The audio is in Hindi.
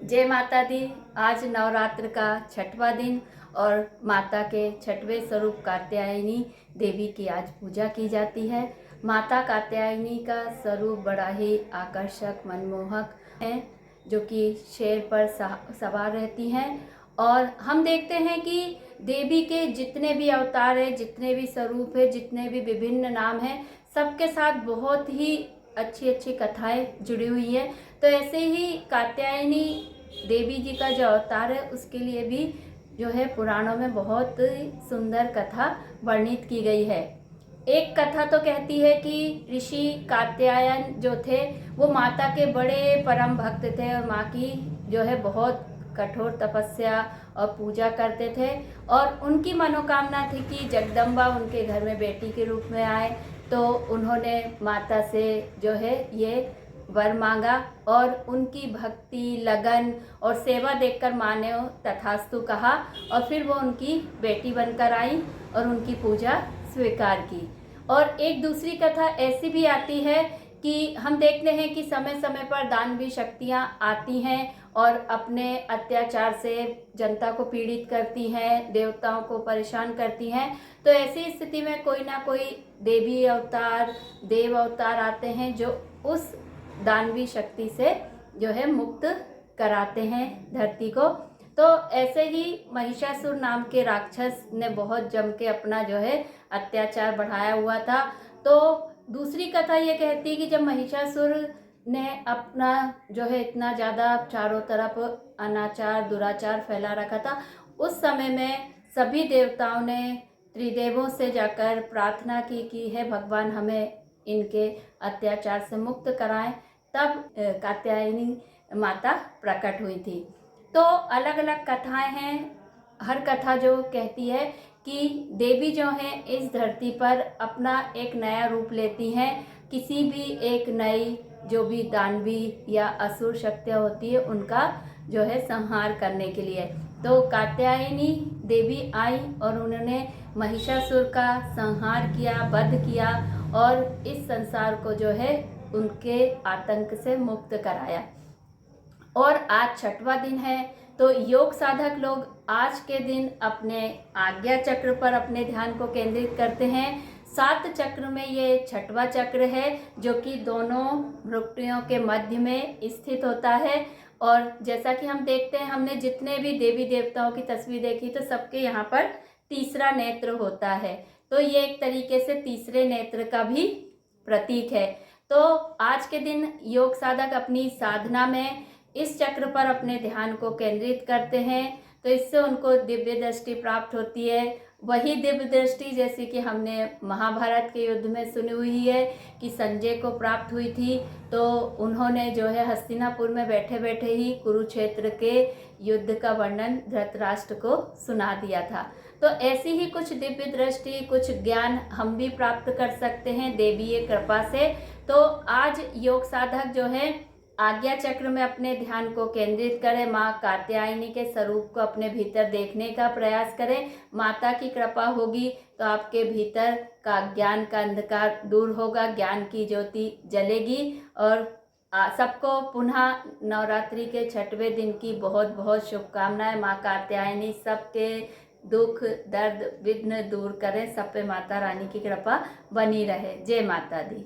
जय माता दी। आज नवरात्र का छठवां दिन और माता के छठवें स्वरूप कात्यायनी देवी की आज पूजा की जाती है। माता कात्यायनी का स्वरूप बड़ा ही आकर्षक मनमोहक है, जो कि शेर पर सवार रहती हैं। और हम देखते हैं कि देवी के जितने भी अवतार है, जितने भी स्वरूप है, जितने भी विभिन्न नाम हैं, सबके साथ बहुत ही अच्छी अच्छी कथाएं जुड़ी हुई है। तो ऐसे ही कात्यायनी देवी जी का जो अवतार है, उसके लिए भी जो है पुराणों में बहुत सुंदर कथा वर्णित की गई है। एक कथा तो कहती है कि ऋषि कात्यायन जो थे वो माता के बड़े परम भक्त थे और माँ की जो है बहुत कठोर तपस्या और पूजा करते थे, और उनकी मनोकामना थी कि जगदम्बा उनके घर में बेटी के रूप में आए। तो उन्होंने माता से जो है ये वर मांगा और उनकी भक्ति, लगन और सेवा देखकर माँ ने तथास्तु कहा, और फिर वो उनकी बेटी बनकर आई और उनकी पूजा स्वीकार की। और एक दूसरी कथा ऐसी भी आती है कि हम देखते हैं कि समय समय पर दानवी शक्तियाँ आती हैं और अपने अत्याचार से जनता को पीड़ित करती हैं, देवताओं को परेशान करती हैं। तो ऐसी स्थिति में कोई ना कोई देवी अवतार, देव अवतार आते हैं जो उस दानवी शक्ति से जो है मुक्त कराते हैं धरती को। तो ऐसे ही महिषासुर नाम के राक्षस ने बहुत जम के अपना जो है अत्याचार बढ़ाया हुआ था। तो दूसरी कथा ये कहती है कि जब महिषासुर ने अपना जो है इतना ज़्यादा चारों तरफ अनाचार दुराचार फैला रखा था, उस समय में सभी देवताओं ने त्रिदेवों से जाकर प्रार्थना की है भगवान हमें इनके अत्याचार से मुक्त कराएं। तब कात्यायनी माता प्रकट हुई थी। तो अलग अलग कथाएं हैं। हर कथा जो कहती है कि देवी जो है इस धरती पर अपना एक नया रूप लेती हैं, किसी भी एक नई जो भी दानवी या असुर शक्तियाँ होती है उनका जो है संहार करने के लिए। तो कात्यायनी देवी आई और उन्होंने महिषासुर का संहार किया, वध किया और इस संसार को जो है उनके आतंक से मुक्त कराया। और आज छठवां दिन है, तो योग साधक लोग आज के दिन अपने आज्ञा चक्र पर अपने ध्यान को केंद्रित करते हैं। 7 चक्र में ये छठवां चक्र है, जो कि दोनों भ्रुकुटियों के मध्य में स्थित होता है। और जैसा कि हम देखते हैं, हमने जितने भी देवी देवताओं की तस्वीर देखी तो सबके यहाँ पर तीसरा नेत्र होता है। तो ये एक तरीके से तीसरे नेत्र का भी प्रतीक है। तो आज के दिन योग साधक अपनी साधना में इस चक्र पर अपने ध्यान को केंद्रित करते हैं, तो इससे उनको दिव्य दृष्टि प्राप्त होती है। वही दिव्य दृष्टि जैसे कि हमने महाभारत के युद्ध में सुनी हुई है कि संजय को प्राप्त हुई थी। तो उन्होंने जो है हस्तिनापुर में बैठे बैठे ही कुरुक्षेत्र के युद्ध का वर्णन धृतराष्ट्र को सुना दिया था। तो ऐसी ही कुछ दिव्य दृष्टि, कुछ ज्ञान हम भी प्राप्त कर सकते हैं देवीय कृपा से। तो आज योग साधक जो है आज्ञा चक्र में अपने ध्यान को केंद्रित करें, माँ कात्यायनी के स्वरूप को अपने भीतर देखने का प्रयास करें। माता की कृपा होगी तो आपके भीतर का ज्ञान का अंधकार दूर होगा, ज्ञान की ज्योति जलेगी। और सबको पुनः नवरात्रि के छठवें दिन की बहुत बहुत शुभकामनाएं। माँ कात्यायनी सबके दुख दर्द विघ्न दूर करें, सब पे माता रानी की कृपा बनी रहे। जय माता दी।